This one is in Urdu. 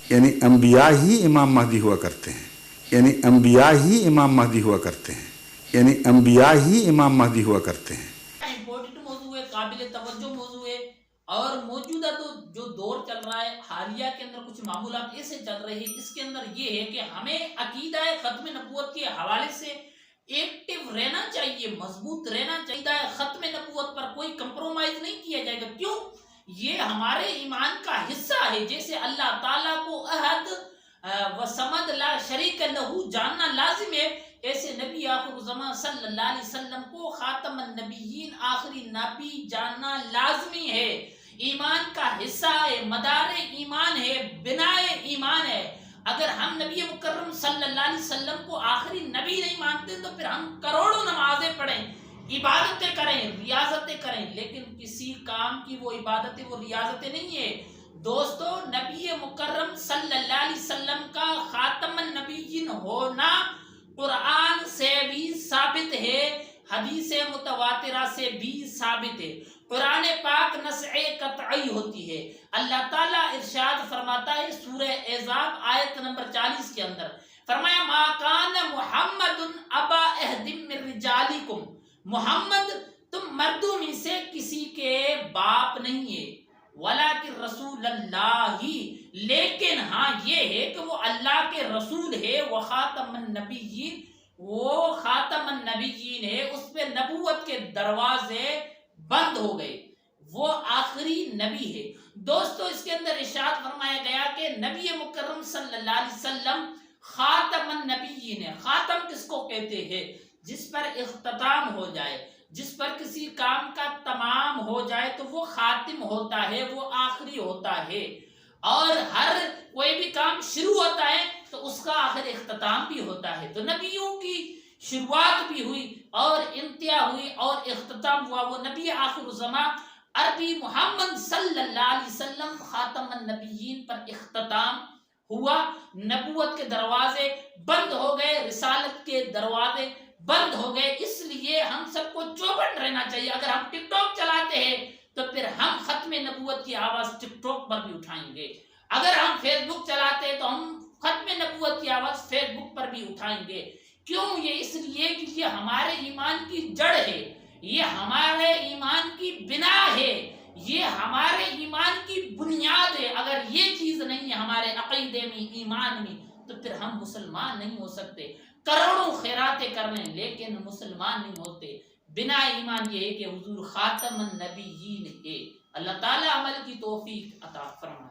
یعنی انبیاء ہی امام مہدی ہوا کرتے ہیں، یعنی انبیاء ہی امام مہدی ہوا کرتے ہیں، یعنی انبیاء ہی امام مہدی ہوا کرتے ہیں۔ امپورٹنٹ موضوع ہے، قابل توجہ موضوع ہے، اور موجودہ تو جو دور چل رہا ہے، حالیہ کے اندر کچھ معمولات ایسے چل رہے ہیں، اس کے اندر یہ ہے کہ ہمیں عقیدہ ختم نبوت کے حوالے سے ایکٹیو رہنا چاہیے، مضبوط رہنا چاہیے۔ ختم نبوت پر کوئی کمپرومائز نہیں کیا جائے گا۔ کیوں؟ یہ ہمارے ایمان کا حصہ ہے۔ جیسے اللہ تعالیٰ کو احد و صمد لا شریک لہو جاننا لازم ہے، ایسے نبی آخر الزمان صلی اللہ علیہ وسلم کو خاتم النبیین، آخری نبی جاننا لازمی ہے۔ ایمان کا حصہ ہے، مدار ایمان ہے، بنائے ایمان ہے۔ اگر ہم نبی مکرم صلی اللہ علیہ وسلم کو آخری نبی نہیں مانتے تو پھر ہم کروڑوں نمازیں پڑھیں، عبادتیں کریں، ریاضتیں کریں، لیکن کسی کام کی وہ عبادتیں، وہ ریاضتیں نہیں ہے۔ دوستو، نبی مکرم صلی اللہ علیہ وسلم کا خاتم النبیین ہونا قرآن سے بھی ثابت ہے، حدیث متواترہ سے بھی ثابت ہے۔ قرآن پاک نص قطعی ہوتی ہے۔ اللہ تعالیٰ ارشاد فرماتا ہے سورہ احزاب آیت نمبر 40 کے اندر، فرمایا ما کان محمد ابا احد من رجالکم، محمد تم مردوں میں سے کسی کے باپ نہیں ہے، ولیکن رسول اللہ، لیکن ہاں یہ ہے کہ وہ اللہ کے رسول ہے، وہ خاتم النبیین، وہ خاتم النبیین ہے، اس پہ نبوت کے دروازے بند ہو گئے، وہ آخری نبی ہے۔ دوستو، اس کے اندر ارشاد فرمایا گیا کہ نبی مکرم صلی اللہ علیہ وسلم خاتم النبیین ہے۔ خاتم کس کو کہتے ہیں؟ جس پر اختتام ہو جائے، جس پر کسی کام کا تمام ہو جائے تو وہ خاتم ہوتا ہے، وہ آخری ہوتا ہے۔ اور ہر کوئی بھی کام شروع ہوتا ہے تو اس کا آخر اختتام بھی ہوتا ہے۔ تو نبیوں کی شروعات بھی ہوئی اور انتہا ہوئی اور اختتام ہوا، وہ نبی آخر الزمان عربی محمد صلی اللہ علیہ وسلم خاتم النبیین پر اختتام ہوا۔ نبوت کے دروازے بند ہو گئے، رسالت کے دروازے بند ہو گئے۔ اس لیے ہم سب کو چوبند رہنا چاہیے۔ اگر ہم ٹک ٹاک چلاتے ہیں تو پھر ہم ختم نبوت کی آواز ٹک ٹاک پر بھی اٹھائیں گے۔ اگر ہم فیس بک چلاتے ہیں تو ہم ختم نبوت کی آواز فیس بک پر بھی اٹھائیں گے۔ کیوں؟ یہ اس لیے کہ یہ ہمارے ایمان کی جڑ ہے، یہ ہمارے ایمان کی بنا ہے، یہ ہمارے ایمان کی بنیاد ہے۔ اگر یہ چیز نہیں ہے ہمارے عقیدے میں، ایمان میں، تو پھر ہم مسلمان نہیں ہو سکتے۔ کروڑوں خیراتیں کر لیں لیکن مسلمان نہیں ہوتے۔ بنا ایمان یہ ہے کہ حضور خاتم النبیین ہے۔ اللہ تعالیٰ عمل کی توفیق عطا فرمائے۔